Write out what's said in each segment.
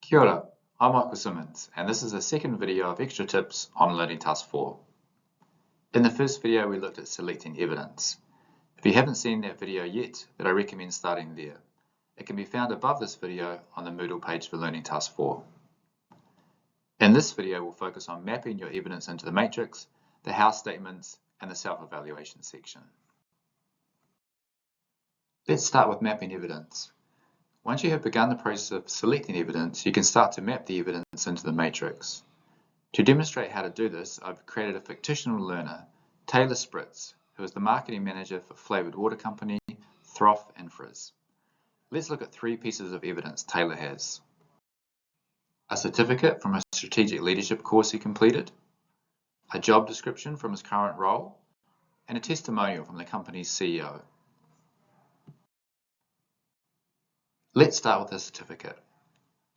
Kia ora, I'm Michael Simmons, and this is the second video of Extra Tips on Learning Task 4. In the first video, we looked at selecting evidence. If you haven't seen that video yet, then I recommend starting there. It can be found above this video on the Moodle page for Learning Task 4. In this video, we'll focus on mapping your evidence into the matrix, the how statements, and the self-evaluation section. Let's start with mapping evidence. Once you have begun the process of selecting evidence, you can start to map the evidence into the matrix. To demonstrate how to do this, I've created a fictional learner, Taylor Spritz, who is the marketing manager for flavoured water company, Throff and Frizz. Let's look at three pieces of evidence Taylor has. A certificate from a strategic leadership course he completed, a job description from his current role, and a testimonial from the company's CEO. Let's start with the certificate.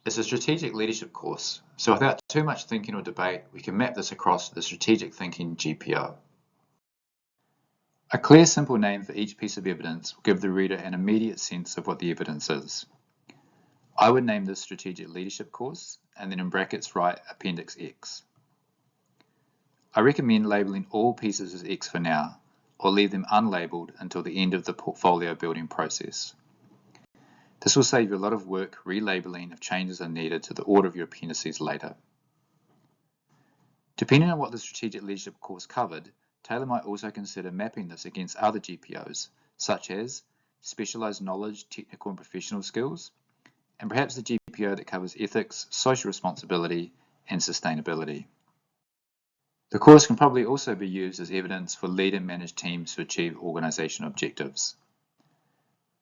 It's a strategic leadership course, so without too much thinking or debate, we can map this across the Strategic Thinking GPO. A clear, simple name for each piece of evidence will give the reader an immediate sense of what the evidence is. I would name this Strategic Leadership course, and then in brackets write Appendix X. I recommend labelling all pieces as X for now, or leave them unlabelled until the end of the portfolio building process. This will save you a lot of work relabeling if changes are needed to the order of your appendices later. Depending on what the Strategic Leadership course covered, Taylor might also consider mapping this against other GPOs, such as Specialised Knowledge, Technical and Professional Skills, and perhaps the GPO that covers ethics, social responsibility, and sustainability. The course can probably also be used as evidence for lead and manage teams to achieve organisational objectives.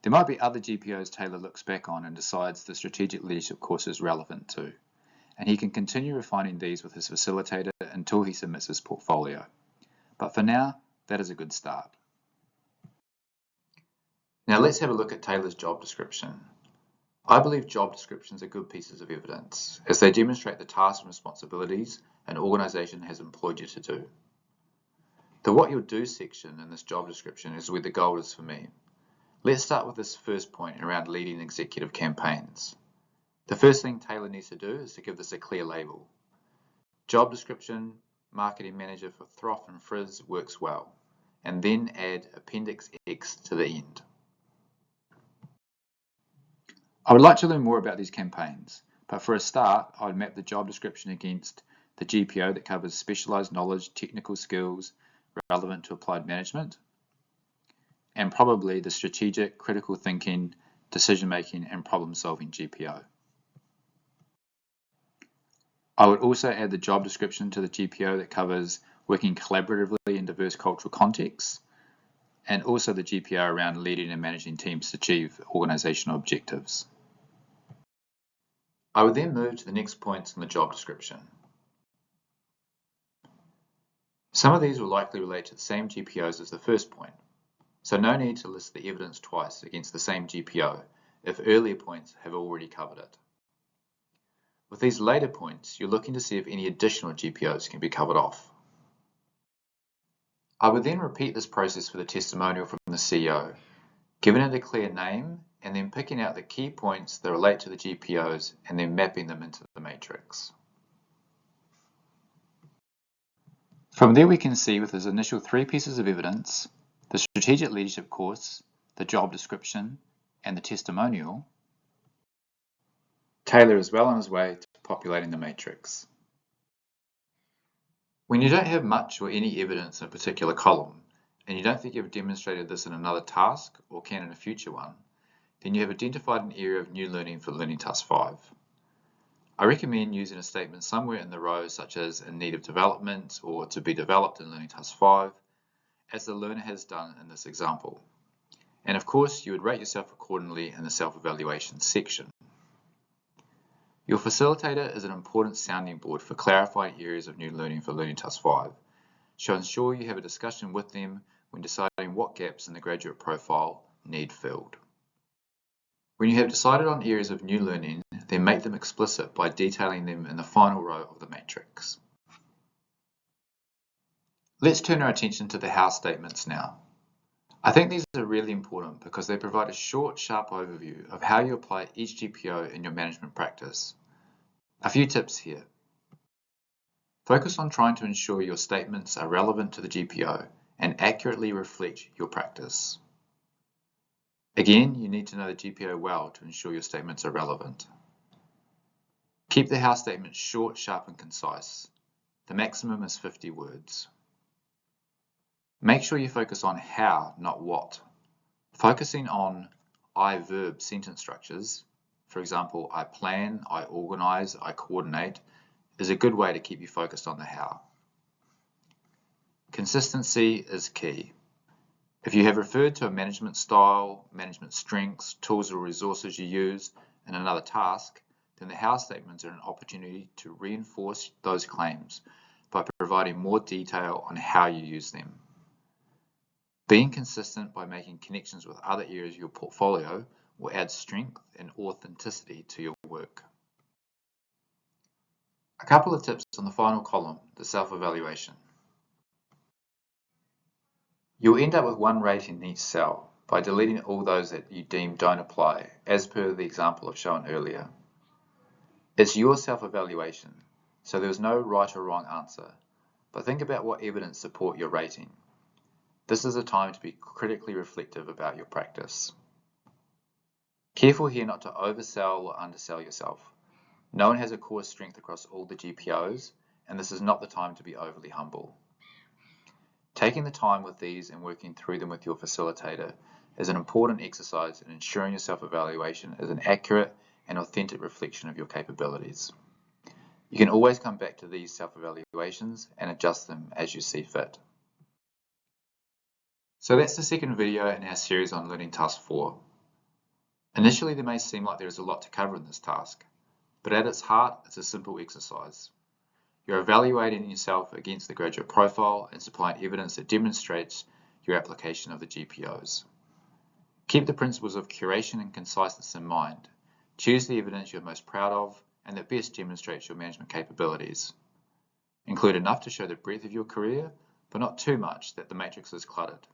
There might be other GPOs Taylor looks back on and decides the Strategic Leadership course is relevant to, and he can continue refining these with his facilitator until he submits his portfolio. But for now, that is a good start. Now let's have a look at Taylor's job description. I believe job descriptions are good pieces of evidence, as they demonstrate the tasks and responsibilities an organisation has employed you to do. The what you'll do section in this job description is where the gold is for me. Let's start with this first point around leading executive campaigns. The first thing Taylor needs to do is to give this a clear label. Job description, marketing manager for Throff and Frizz works well, and then add Appendix X to the end. I would like to learn more about these campaigns, but for a start, I would map the job description against the GPO that covers specialised knowledge, technical skills relevant to applied management, and probably the strategic, critical thinking, decision-making, and problem-solving GPO. I would also add the job description to the GPO that covers working collaboratively in diverse cultural contexts, and also the GPO around leading and managing teams to achieve organisational objectives. I would then move to the next points in the job description. Some of these will likely relate to the same GPOs as the first point, so no need to list the evidence twice against the same GPO if earlier points have already covered it. With these later points, you're looking to see if any additional GPOs can be covered off. I would then repeat this process for the testimonial from the CEO, giving it a clear name and then picking out the key points that relate to the GPOs and then mapping them into the matrix. From there we can see with his initial three pieces of evidence, the Strategic Leadership course, the job description, and the testimonial, Taylor is well on his way to populating the matrix. When you don't have much or any evidence in a particular column, and you don't think you've demonstrated this in another task or can in a future one, then you have identified an area of new learning for Learning Task 5. I recommend using a statement somewhere in the row such as in need of development or to be developed in Learning Task 5, as the learner has done in this example. And of course, you would rate yourself accordingly in the self-evaluation section. Your facilitator is an important sounding board for clarifying areas of new learning for Learning Task 5, so ensure you have a discussion with them when deciding what gaps in the graduate profile need filled. When you have decided on areas of new learning, then make them explicit by detailing them in the final row of the matrix. Let's turn our attention to the how statements now. I think these are really important because they provide a short, sharp overview of how you apply each GPO in your management practice. A few tips here. Focus on trying to ensure your statements are relevant to the GPO and accurately reflect your practice. Again, you need to know the GPO well to ensure your statements are relevant. Keep the house statement short, sharp, and concise. The maximum is 50 words. Make sure you focus on how, not what. Focusing on I verb sentence structures, for example, I plan, I organize, I coordinate, is a good way to keep you focused on the how. Consistency is key. If you have referred to a management style, management strengths, tools or resources you use in another task, then the how statements are an opportunity to reinforce those claims by providing more detail on how you use them. Being consistent by making connections with other areas of your portfolio will add strength and authenticity to your work. A couple of tips on the final column, the self-evaluation. You'll end up with one rating in each cell by deleting all those that you deem don't apply, as per the example I've shown earlier. It's your self-evaluation, so there's no right or wrong answer, but think about what evidence support your rating. This is a time to be critically reflective about your practice. Careful here not to oversell or undersell yourself. No one has a core strength across all the GPOs, and this is not the time to be overly humble. Taking the time with these and working through them with your facilitator is an important exercise in ensuring your self-evaluation is an accurate and authentic reflection of your capabilities. You can always come back to these self-evaluations and adjust them as you see fit. So that's the second video in our series on Learning Task 4. Initially, there may seem like there is a lot to cover in this task, but at its heart, it's a simple exercise. You're evaluating yourself against the graduate profile and supplying evidence that demonstrates your application of the GPOs. Keep the principles of curation and conciseness in mind. Choose the evidence you're most proud of and that best demonstrates your management capabilities. Include enough to show the breadth of your career, but not too much that the matrix is cluttered.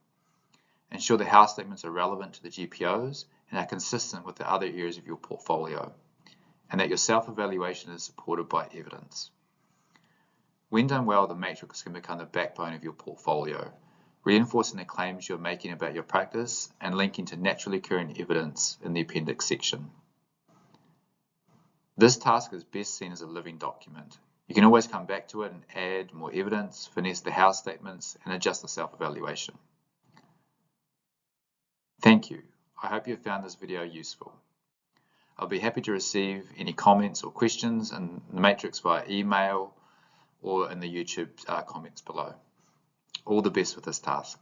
Ensure the house statements are relevant to the GPOs and are consistent with the other areas of your portfolio, and that your self-evaluation is supported by evidence. When done well, the matrix can become the backbone of your portfolio, reinforcing the claims you're making about your practice and linking to naturally occurring evidence in the appendix section. This task is best seen as a living document. You can always come back to it and add more evidence, finesse the house statements, and adjust the self-evaluation. Thank you. I hope you found this video useful. I'll be happy to receive any comments or questions in the matrix via email or in the YouTube comments below. All the best with this task.